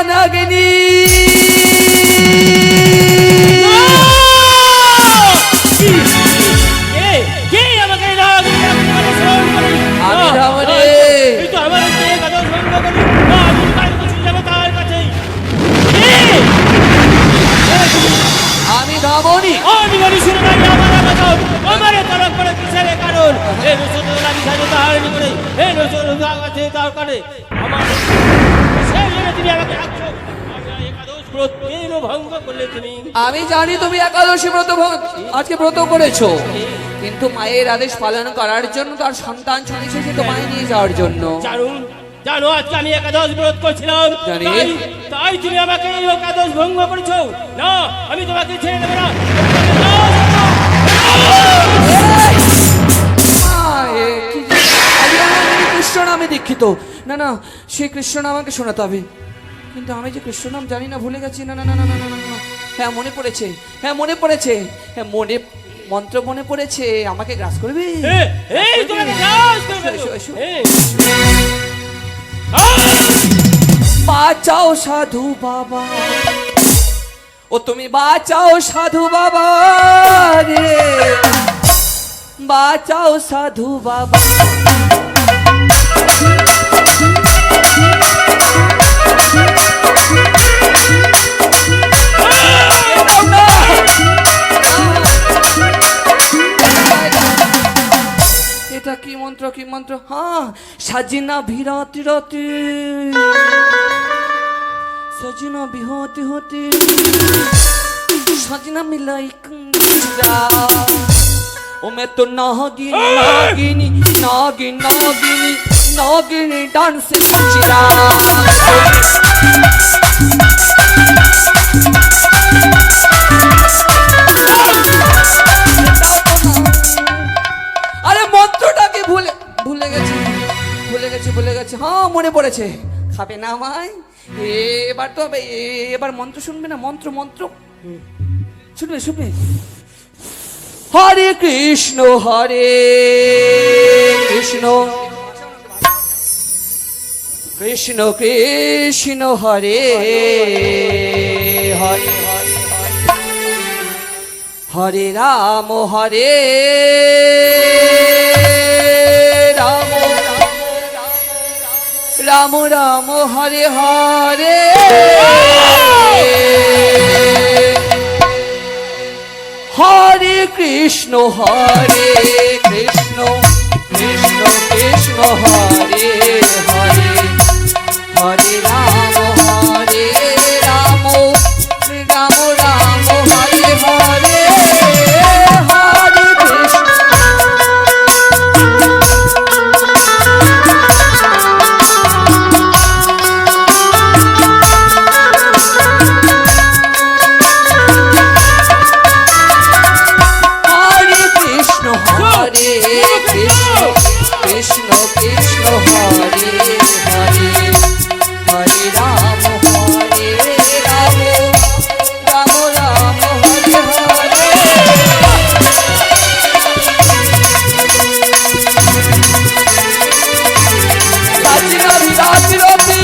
নাগিনী আমি ধামনি আমি জানি তুমি একাদশী ব্রত আজকে ব্রত করেছো, কিন্তু মায়ের আদেশ পালন করার জন্য তার সন্তান চলেছে তোমায় নিয়ে যাওয়ার জন্য। জানো আজকে আমি একাদশ ব্রত করছিলাম, তাই তুমি আমাকে একাদশ ভঙ্গ করেছো। না, আমি তোমাকে ছেড়ে দেবো না। কৃষ্ণ নামে দীক্ষিত, না না সে কৃষ্ণ নাম আমাকে শোনাতে হবে, কিন্তু আমি যে কৃষ্ণ নাম জানি না, ভুলে গেছি। না না না না না না না, হ্যাঁ মনে পড়েছে, হ্যাঁ মনে পড়েছে, হ্যাঁ মন্ত্র মনে পড়েছে। আমাকে গ্রাস করবি? বাঁচাও সাধু বাবা, ও তুমি বাঁচাও সাধু বাবা রে, বাঁচাও সাধু বাবা। এটা কি মন্ত্র, কি মন্ত্র? হ্যাঁ, সাজিনা ভিরাতি রাতি, সাজিনা বিহতি হতি, সাজিনা মিলাই কুঞ্জা। ও मैं तो नागिन नागिनी नागिन नागिनी नागिनी डांस कंजरा। আরে মন্ত্রটাকে ভুলে গেছি। হ্যাঁ মনে পড়েছে। খাবে না আমায়? এবার তো এবার মন্ত্র শুনবে না? মন্ত্র শুনবে। হরে কৃষ্ণ কৃষ্ণ কৃষ্ণ হরে হরে, হরে রাম রাম রাম হরে হরে, হরে কৃষ্ণ কৃষ্ণ কৃষ্ণ হরে হরে, হরে রাম রাম রাম রাম হরে হরে, হরে কৃষ্ণ। কৃষ্ণ কৃষ্ণ হরে হরে, হরে রাম রাম রাম হরে হরে। সাজিনা ভিরাতি রাতি,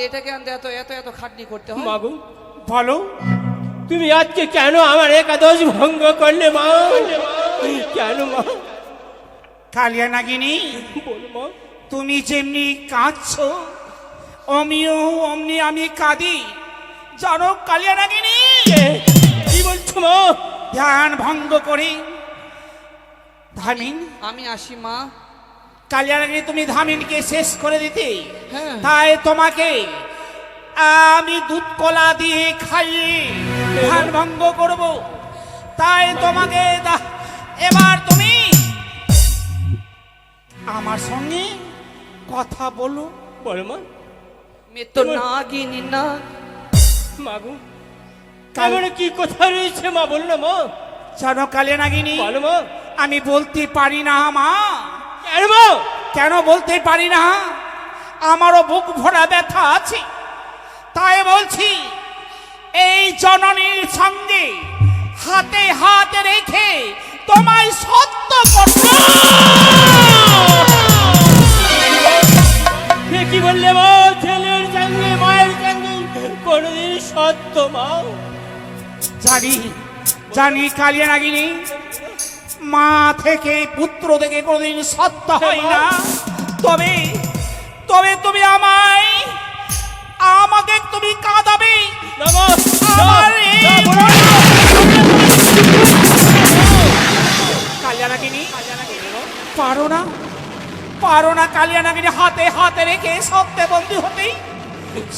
এটাকে আনতে এত খাটনি করতে হয়? মাগো বলো, তুমি আজকে কেন আমার একাদশ ভঙ্গ করলে মা? কেন মা? কালিয়া নাগিনী, বলো মা। তুমি যেমনি কাঁদছো অমনি আমি কাঁদি, জানো কালিয়া নাগিনী? কি বলছো মা? ধ্যান ভঙ্গ করে ধামিন আমি আসি মা। কালিয়ানাগিনী তুমি ধামিনকে শেষ করে দিতে, হ্যাঁ। তাই তোমাকে আমি দুধ কলা দিয়ে খাইয়ে ধ্যান ভঙ্গ করব। তাই তোমাকে এবার তুমি আমার সঙ্গে কথা বলো। বলো মা। মে তো নাগিনী না। মাগু কেমন কি কথা রয়েছে মা, বলো না মা। জানো কালিয়ানাগিনী, বলো মা। আমি বলতে পারি না মা। কেন মা? কেন বলতে পারি না? আমারও বুক ভরা ব্যথা আছে, তাই বলছি এই জননীর সঙ্গে হাতে হাতে রেখে তোমায় সত্য করতে। কি বললে মা? ছেলের সঙ্গে মায়ের সঙ্গে কোনদিন সত্য মা? জানি জানি কালিয়ানাগিনী, মা থেকে পুত্র থেকে কোনদিন সত্য হয় না। তবে তবে তুমি আমাকে তুমি কাঁদাবে। না মা, আমার না, এই না, বলো না। কালিয়ানাগিনী পারো না কালিয়ানাগিনী, হাতে হাতে রেখে সত্যে বন্দী হতে।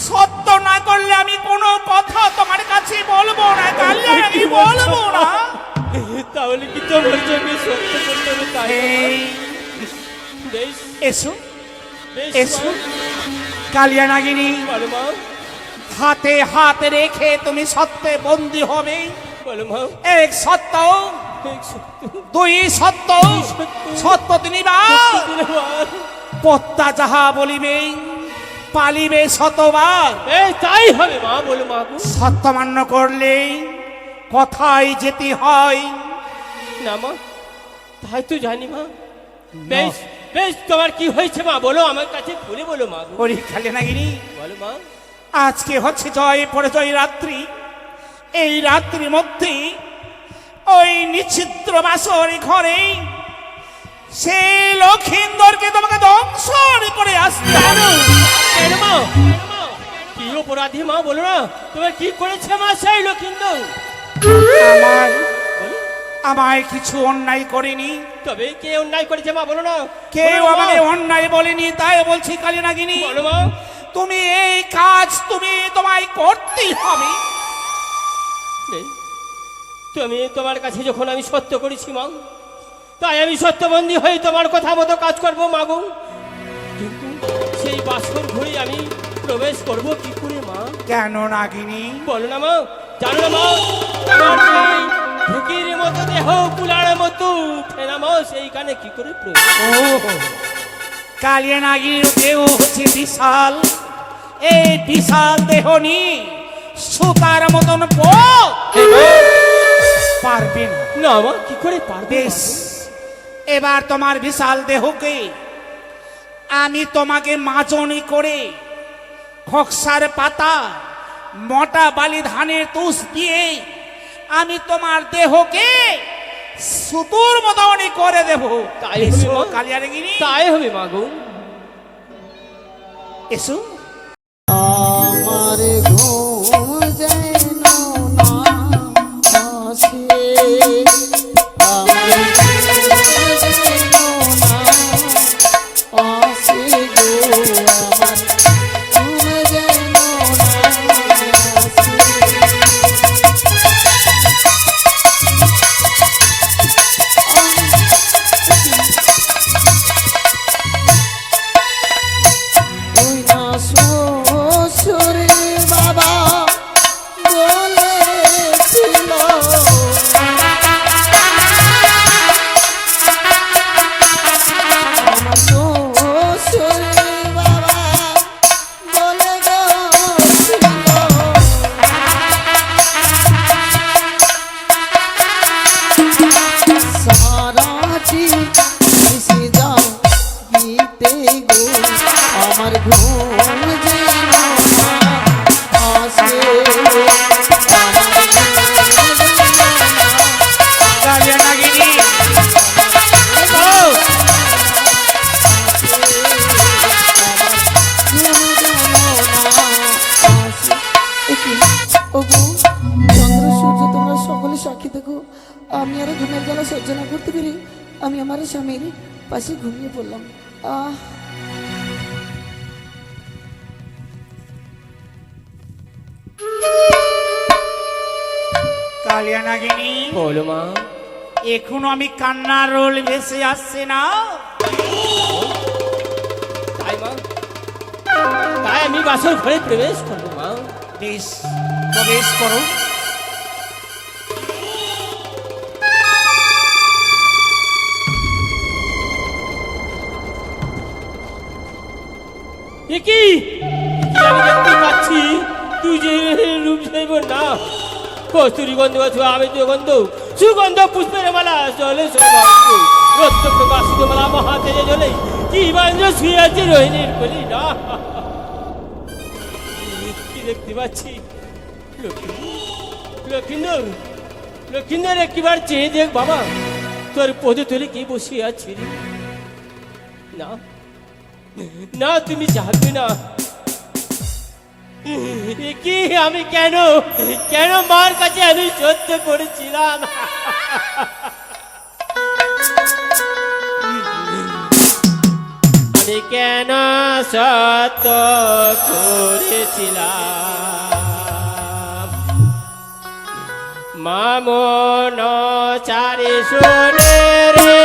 সত্য না করলে আমি কোনো কথা তোমার কাছে বলবো না কালিয়ানাগিনী, বলবো না। তাহলে কি তোমার জন্য সত্য করতে হবে? তাই এই, বেশ এসো বেশ এসো মা। কালিয়ানাগিনী, বলো মা। হাতে হাতে রেখে তুমি সত্যে বন্দী হবে। বলো মা। এক সত্য, এক সত্য। দুই সত্য, সত্য তিনবার। দিনবার। পত্তা যাহা বলিবে পালিবে শতবার। এই তাই হবে মা, বলো মা গো। সত্য মান্য করলে কথাই যেতে হয়। না মা, তাই তো জানি মা। বেশ বেশ, তোমার কি হয়েছে মা, বলো আমার কাছে খুলে বলো মা গো। ওরে কালিয়ানাগিনী, বলো মা। আজকে হচ্ছে জয় পরাজয় রাত্রি। এই রাত্রির মধ্যে ওই নিশ্চিদ্র বাসর ঘরে সে লক্ষিন্দরকে তোমাকে দংশন করে আসতে হবে। কেন মা? কি অপরাধী মা, বলো না। তোমার কি করেছে মা সেই লক্ষিন্দর? আমায় কিছু অন্যায় করেনি, তবে কে অন্যায় করেছে মা, বলো না। কেউ বলো মা। আমাকে অন্যায় বলেনি। তাই বলছি কালিয়ানাগিনী, বলো মা। তুমি এই কাজ তোমায় করতেই হবে। নেই, তুমি তোমার কাছে যখন আমি সত্য করেছি মা, তাই আমি সত্যবন্দী হয়ে তোমার কথা মতো কাজ করবো মা গো। কিন্তু সেই বাসর ঘুরে আমি প্রবেশ করব কি করে মা? কেন নাগিনী? বলো না মা। জানো না মা, তোমার সেই ঢুকির মতো দেহ কুলার মতো ফেনা মা, সেইখানে কি করে প্রবেশ? ও কালিয়ানাগিনীর দেহ হচ্ছে বিশাল। এই বিশাল দেহ নিয়ে সুতার মতন পারবে না। না মা, কি করে পারবে? বেশ, এবার তোমার বিশাল দেহকে আমি তোমাকে মাজনি করে খকসার পাতা মোটা বালি ধানের তুষ দিয়ে আমি তোমার দেহকে সুতুর মতনই করে দেব। তাই হবে এসো মা। কালিয়ানাগিনী, তাই হবে মা গো। এসো। আমার ঘুম যেন না আসে, আমার ঘুম যেন না আসে গো, আমার ঘুম যেন না আসে। ওই না শ্বশুরে বাবা বলেছিল, আমার শ্বশুরে বাবা বলে গেছিল, সারাটি এসে যাও গীতে গো, আমার ঘুম যেন না আসে, আমার ঘুম যেন না কালিয়ানাগিনী, ও চন্দ্র সূর্য তোমরা সকলে সাক্ষী দেখো, আমি আর ঘুমের জ্বালা সহ্য না করতে পেরে আমি আমার স্বামীর পাশে ঘুমিয়ে পড়লাম। আহ কালিয়া নাগিনী, বলো মা। এখনো আমি কান্নার রোল ভেসে আসছে না? তাই মা, তাই আমি বাসর ঘরে প্রবেশ করবো মা। বেশ, প্রবেশ করো। এ কি আমি দেখতে পাচ্ছি তুই যে রূপ যাইব না, কস্তুরি গন্ধ আছে, আবেদ গন্ধ, সুগন্ধ পুষ্পের মালা চলে সৌভাগ্য, রক্ত প্রকাশিত মালা মহাতে জলে কি বান্ধব শুয়ে আছে রোহিণীর কলি না। কি দেখতে পাচ্ছি? লক্ষিন্দর, লক্ষিন্দর একবার চেয়ে দেখ বাবা, তোর পদে তলে কি বসে আছে না? না তুমি যাবে না। কি আমি কেন কেন মার কাছে আমি সত্য করেছিলাম? আমি কেন সত্য করেছিলাম? মামন চারি শোনে রে,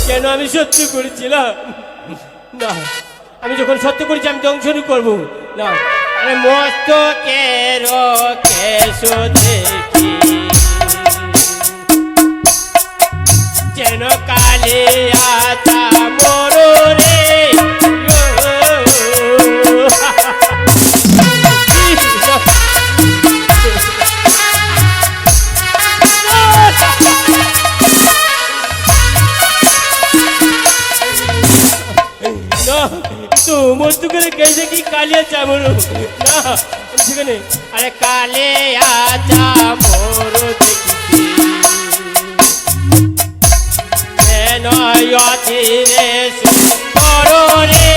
কেন আমি সত্য করেছিলাম? না, আমি যখন সত্য করেছি আমি দংশন করবো না। আরে মস্তকের কেশ দেখি যেন কালে আতা মররে, তো মস্তু করে গেছে কি কালিয়া চামর না সেখানে? আরে কালে চামর দেখি নয়তিরে সুন্দর রে,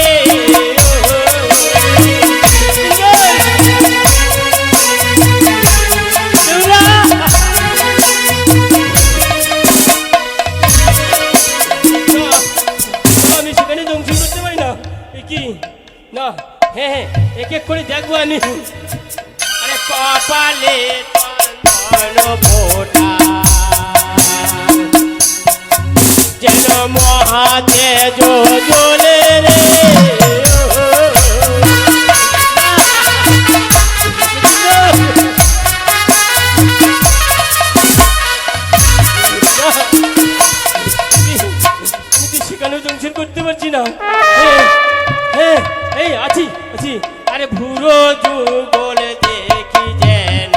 আমি সেখানে দংশন করতে পারি না? কি না, হ্যাঁ হ্যাঁ এক এক করে দেখবো আমি। আরে কপালে চন্দন ফোঁটা যেন মহাতেজ জ্বলে রে, সেখানেও দংশন করতে পারছি না। হ্যাঁ এই আছি আছি। আরে ভুরো যুগল দেখি যেন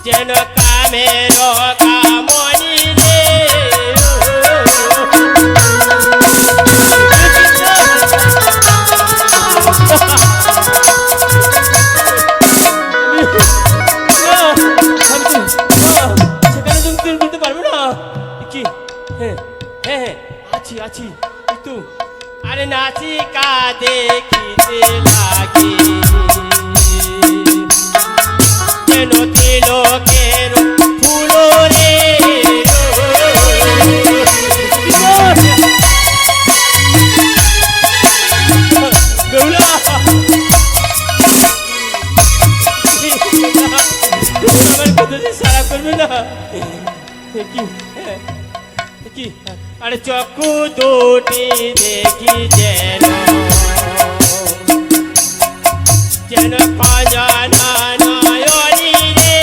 যেন কামের কামনি রে, সেখানে তুমি বলতে পারবো না কি? হ্যাঁ হ্যাঁ হ্যাঁ আছি আছি একটু। আরে নাচিকা দেখিতে লাগি যেন তিলকের ফুল রে, গৌরা আমার কথা যে সারা করবে না কি? কি আরে চক্ষু দুটি দেখি যেন যেন খজানা নয়নি রে,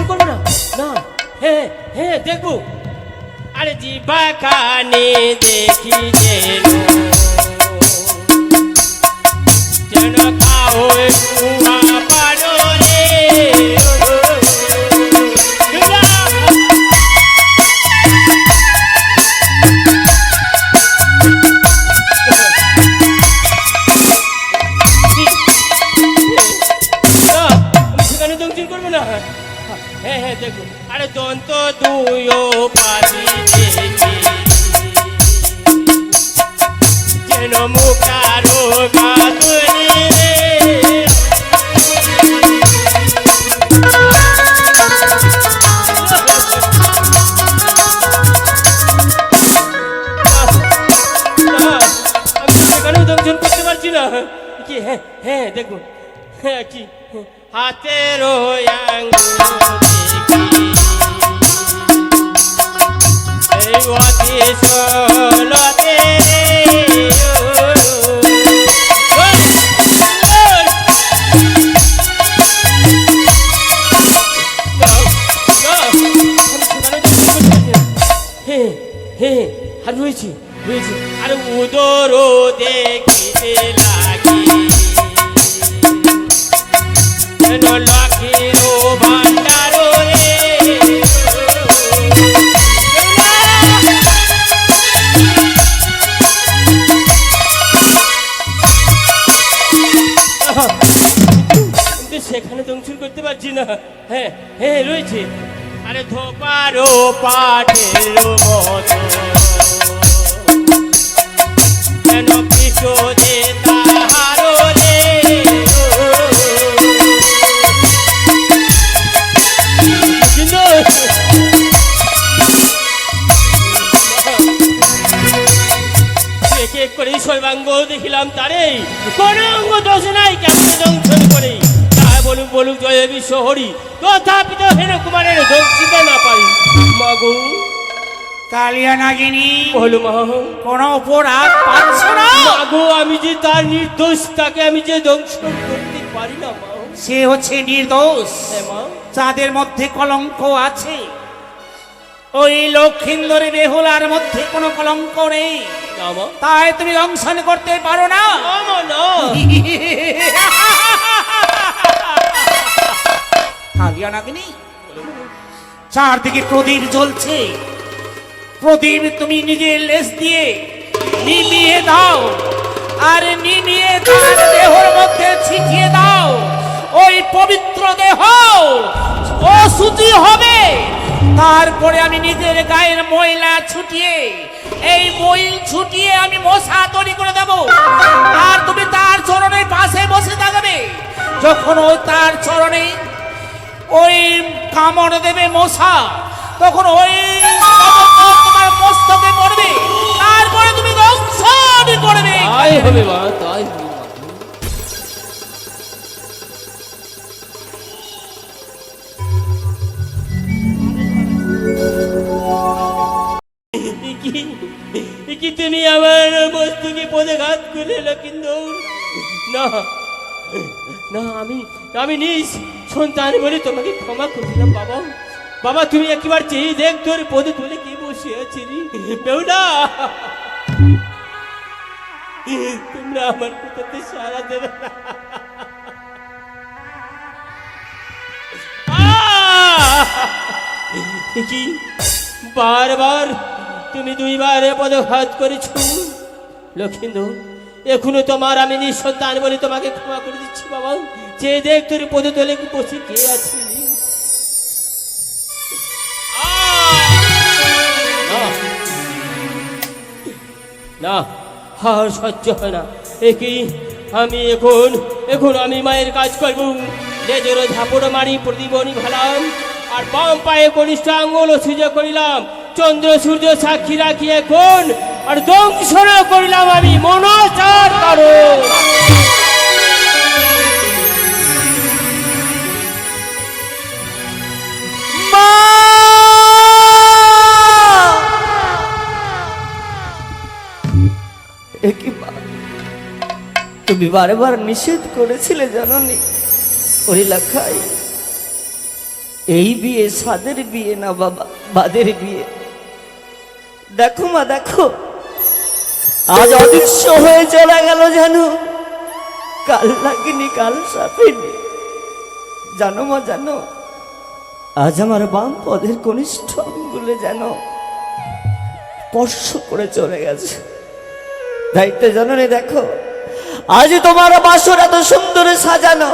করবো না না। হ্যাঁ হ্যাঁ দেখবো। আরে জিবা কানে দেখি যেন যেন খাও কুয়া পাড়ো রে, হ্যাঁ হ্যাঁ দেখো আরে দন্ত দুই ও পাতি দেখি যেন মুখারো গাতুরি আমি সেখানেও দংশন করতে পারছি না কি হ্যাঁ হ্যাঁ দেখো হ্যাঁ কি হাতের এই অতি সোলতে হ্যাঁ হ্যাঁ আর রয়েছে রয়েছে আরে উদর দেখিতে লাগি লক্ষ্মীর ভান্ডার রে কিন্তু সেখানে দংশন করতে পারছি না হ্যাঁ হ্যাঁ রয়েছে আরে ধোপারো পাঠের মতো যেন কিশোরে তাহারো রে এক করে সর্বাঙ্গ দেখিলাম তারে কোন অঙ্গ দোষ নাই কেমন দংশন করে তাই বলুক বলুক জয় বিশ্ব হরি তথাপি তো হেন কুমারের দংশিতে না পারি মাগো কালিয়া নাগিনী বলু মা কোন অপরাধ পাচ্ছ না মাগো আমি যে তার নির্দোষ তাকে আমি যে দংশন করতে পারি না মা সে হচ্ছে নির্দোষ হ্যাঁ মা যাদের মধ্যে কলঙ্ক আছে ওই লক্ষিন্দরী বেহুলার মধ্যে কোনো কলঙ্ক নেই না মা তাই তুমি দংশন করতে পারো না মা না কালিয়া নাগিনী চারদিকে প্রদীপ জ্বলছে প্রদীপ তুমি নিজের লেজ দিয়ে নিভিয়ে দাও আর নিভিয়ে তার দেহর মধ্যে ছিটিয়ে দাও ওই পবিত্র দেহ অশুচি হবে তারপরে আমি নিজের গায়ের ময়লা ছুটিয়ে এই মইল ছুটিয়ে আমি মশা তৈরি করে দেব আর তুমি তার চরণের পাশে বসে থাকবে যখন ওই তার চরণে ওই কামড় দেবে মশা তখন ওই কামড় তোমার মস্তকে পড়বে তারপরে তুমি দংশন করবে তাই হবে মা তাই হবে মা। কি তুমি আমার বস্তুকে পদে ঘাত করে লক্ষিন্দর না না আমি নিজ সন্তান বলে তোমাকে ক্ষমা করছিলাম বাবা বাবা তুমি একবার চেয়ে দেখ তোর পদে তুলে কি বসে আছি বেউনা তোমরা আমার কোথাতে সারা দেবে না কি বারবার তুমি দুইবার পদঘাত করেছ লক্ষিন্দর এখনো তোমার আমি নিঃসন্তান বলে তোমাকে ক্ষমা করে দিচ্ছি বাবা যে দেখ তোর পদে তোলে বসে কে আছে না আর সহ্য হয় না একই আমি এখন আমি মায়ের কাজ করব লেজের ঝাপড় মারি প্রদীপনি ভালাম আর বাম পায়ে কনিষ্ঠ আঙ্গুল সুযোগ করিলাম চন্দ্র সূর্য সাক্ষী রাখি এখন আর দংশন করিলাম আমি মনোচার করো তুমি বারবার নিষেধ করেছিলে জানোনি ওরে লেখাই এই বিয়ে সাদের বিয়ে না বাবা বাদের বিয়ে দেখো মা দেখো আজ অদৃশ্য হয়ে চলে গেল জানো কাল লাগিনি কাল সাপেনি জানো মা জানো আজ আমার বাম পদের কনিষ্ঠ আঙ্গুলে যেন স্পর্শ করে চলে গেছে দায়িত্ব জানো দেখো আজ তোমার বাসর এত সুন্দর সাজানো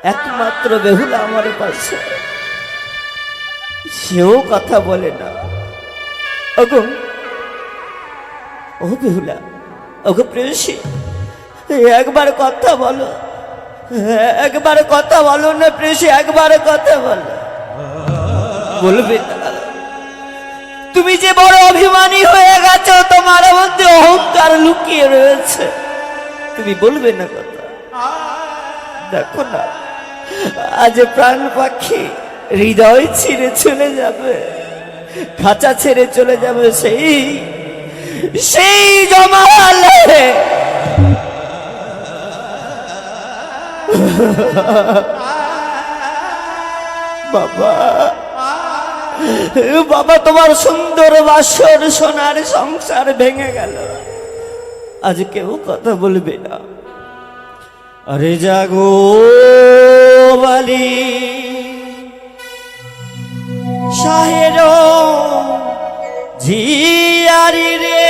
একমাত্র বেহুলা আমার পাশে সেও কথা বলে না। ওগো ও বেহুলা, ওগো প্রেয়সী, একবার কথা বলো, একবার কথা বলো না প্রেয়সী, একবার কথা বলো। বলবে না? তুমি যে বড় অভিমানী হয়ে গেছো, তোমার মধ্যে অহংকার লুকিয়ে রয়েছে, তুমি বলবে না কথা? দেখো না, আজ প্রাণ পাখি হৃদয় ছিঁড়ে চলে যাবে, খাঁচা ছেড়ে চলে যাবে সেই সেই জমালে। বাবা, বাবা, তোমার সুন্দর বাসর সোনার সংসার ভেঙে গেল, আজ কেউ কথা বলবে না। আরে জাগো বালি শাহের ঝিয়ারি রে,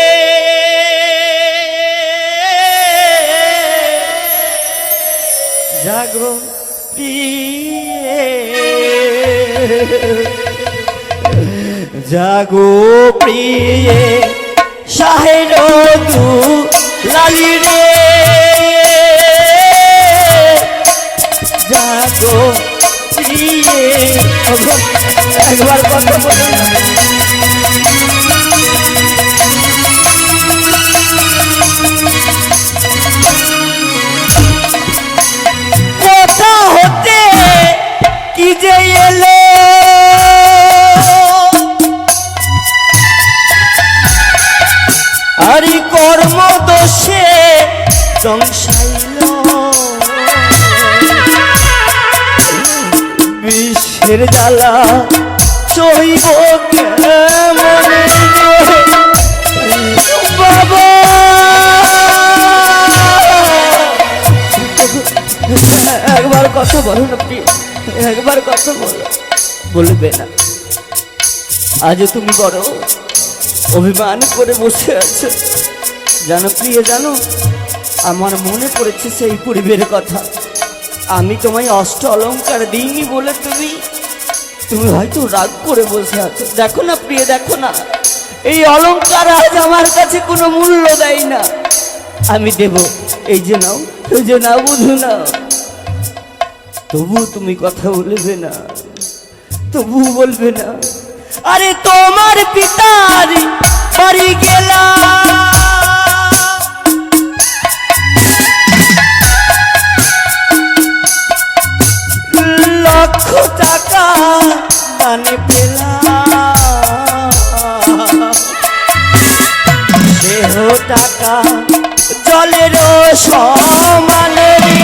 জাগো প্রিয়ে, জাগো প্রিয়ে শাহের দু লালি রে, জাগো প্রিয়ে। একবার কথা বলে না? কোথা হতে কি যে এলো, আরি কর্ম দোষে সংসাইল, বিশ্বের জ্বালা চইব কেমনে বাবা। একবার কথা বলো না প্রিয়, একবার কথা বলো। বলবে না? আজ তুমি বড় অভিমান করে বসে আছো। জানো প্রিয়, জানো আমার মনে পড়েছে সেই পূর্বের কথা। আমি তোমায় অষ্ট অলংকার দিইনি বলে তুমি হয়তো রাগ করে বসে আছো। দেখো না প্রিয়, দেখো না, এই অলংকার আজ আমার কাছে কোনো মূল্য দেয় না। আমি দেব, এই যে নাও, এই যে নাও, বুঝো না। তবু তুমি কথা বলবে না, তবু বলবে না? আরে তোমার পিতার বাড়ি গেলাম, লক্ষ টাকা দানে পেলাম, দেহ টাকা জলের সমান রে।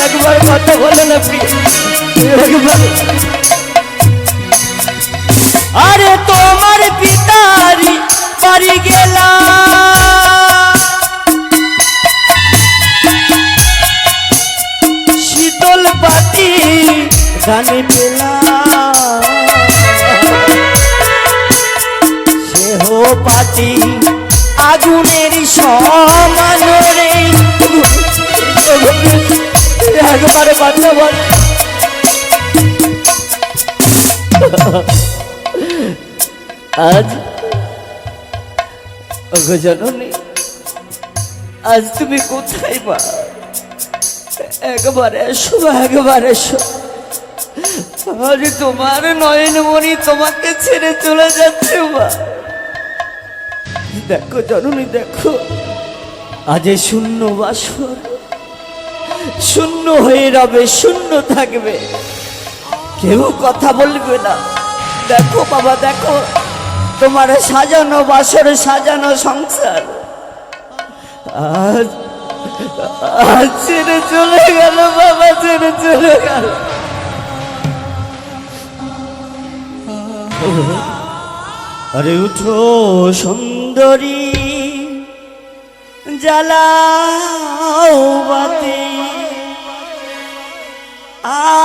একবার কথা বলে না প্রিয়, একবার। আরে তোমার পিতারি বাড়ি গেলাম, শীতল বাতি গানে পেলাম, সেহ পাতি আগুনের সমান রে। একবার কথা বল। আজ ওগো জননী, আজ তুমি কোথায় মা? একবার এসো, একবার এসো। আজ তোমার নয়নমণি তোমাকে ছেড়ে চলে যাচ্ছে মা। দেখো জননী, দেখো, আজ শূন্য বাসর শূন্য হয়ে রবে, শূন্য থাকবে, কেউ কথা বলবে না। দেখো বাবা, দেখো তোমার সাজানো বাসর, সাজানো সংসার আজ আজ ছেড়ে চলে গেল বাবা, ছেড়ে চলে গেল। আরে উঠো সুন্দরী, জ্বালাও বাতি,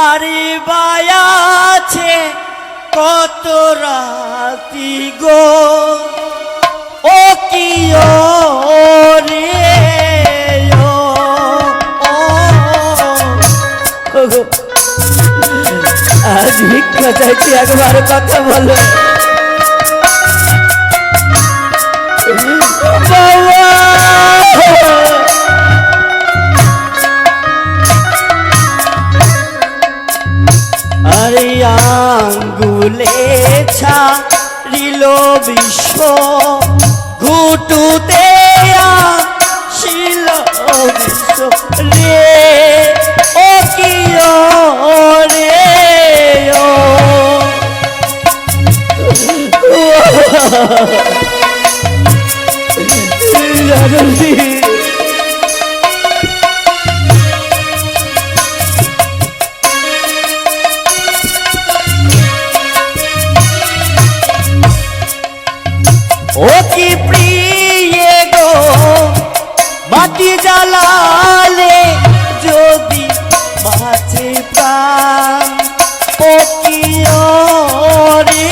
আরে বায়াছে কত রাতি গো, ও কি রে আজ আজ ভিক্ষা চাইছি, একবার কথা বলো বাবা। আরে আঙ্গুলে ছাড়িল বিশ্ব, ঘুটুতে আসিল বিশ্ব রে, ও কি রে ও জানবি ও কি প্রিয় গো, বাতি জ্বালালে যদি বাঁচে প্রাণ, ও কি রে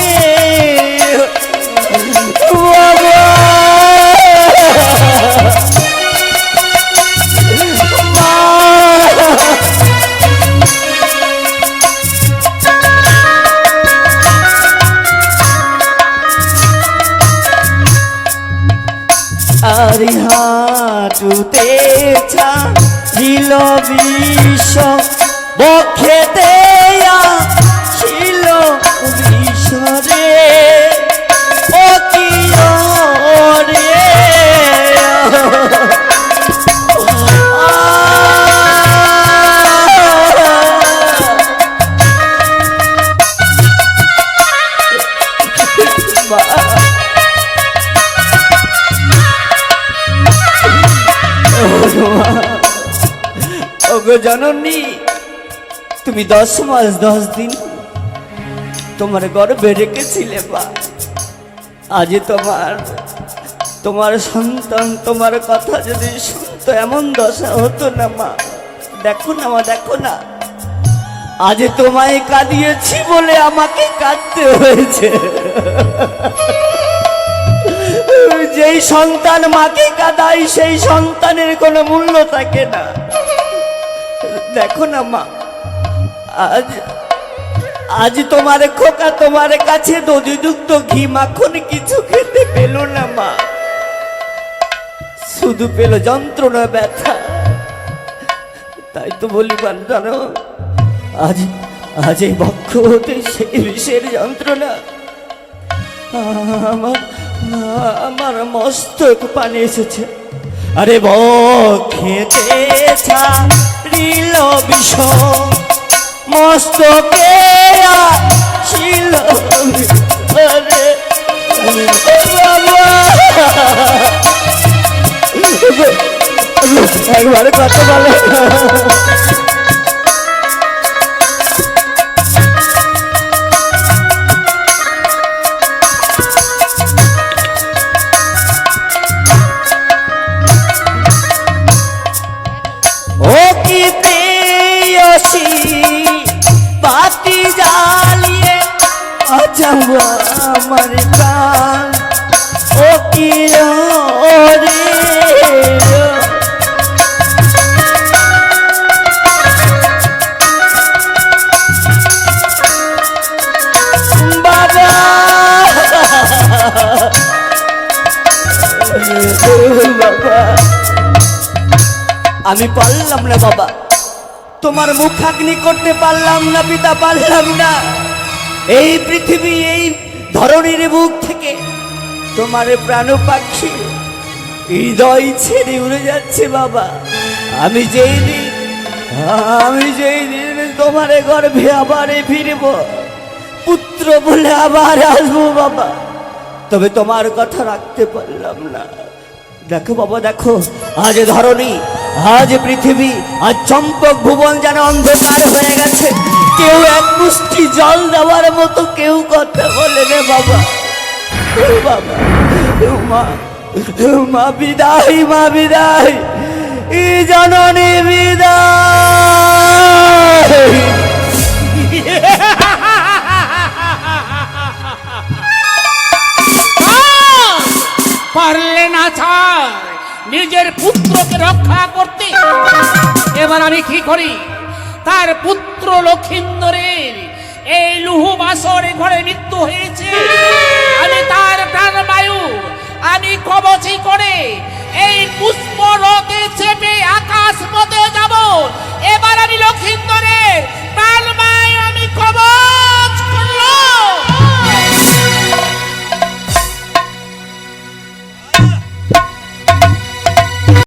বাবা। আরে হাঁটুতে ছাড়িল বিষ, বক্ষেতে ছিল বিষ রে, ও কি রে ওগো জননী, তুমি 10 মাস 10 দিন তোমার গর্ভে রেখেছিলে মা। আজ তোমার সন্তান তোমার কথা যদি শুনতো, এমন দশা হতো না মা। দেখো না মা, দেখো না, আজ তোমায় কাঁদিয়েছি বলে আমাকে কাঁদতে হয়েছে। যেই সন্তান মাকে কাঁদায় সেই সন্তানের কোনো মূল্য থাকে না। দেখো না মা, আজ তোমার খোকা তোমার কাছে দধিযুক্ত ঘি মাখন কিছু খেতে পেল না মা, শুধু পেল যন্ত্রণা ব্যথা। তাই তো বলি জানো, আজ এই বক্ষ হতে সেই বিষের যন্ত্রণা আমার মস্তক পানে এসেছে। আরে বক্ষেতে ছাড়িল বিষ, মস্তকে ছিল আরে বাবা। একবার কথা বলে বাতি জ্বালিয়ে আমার প্রাণ, ও কি রে বাবা। বাবা আমি পারলাম না বাবা, তোমার মুখাগ্নি করতে পারলাম না পিতা, পারলাম না। এই পৃথিবী এই ধরনীর বুক থেকে তোমার প্রাণ পাখি হৃদয় ছেড়ে উড়ে যাচ্ছে বাবা। আমি যেই দিন তোমার গর্ভে আবার ফিরব, পুত্র বলে আবার আসবো বাবা, তবে তোমার কথা রাখতে পারলাম না। দেখো বাবা, দেখো আজ ধরনী, আজ পৃথিবী, আজ চম্পক ভুবন যেন অন্ধকার হয়ে গেছে। কেউ এক মুষ্টি জল দেওয়ার মতো কেউ কথা বলে রে বাবা। বাবা মা বিদায়, মা বিদায়, জননী বিদায়। পারলে না ছাড় নিজের পুত্রকে রক্ষা করতে। এবার আমি কি করি? তার পুত্র লক্ষিন্দরের এই লুহু বাসর ঘরে মৃত্যু হয়েছে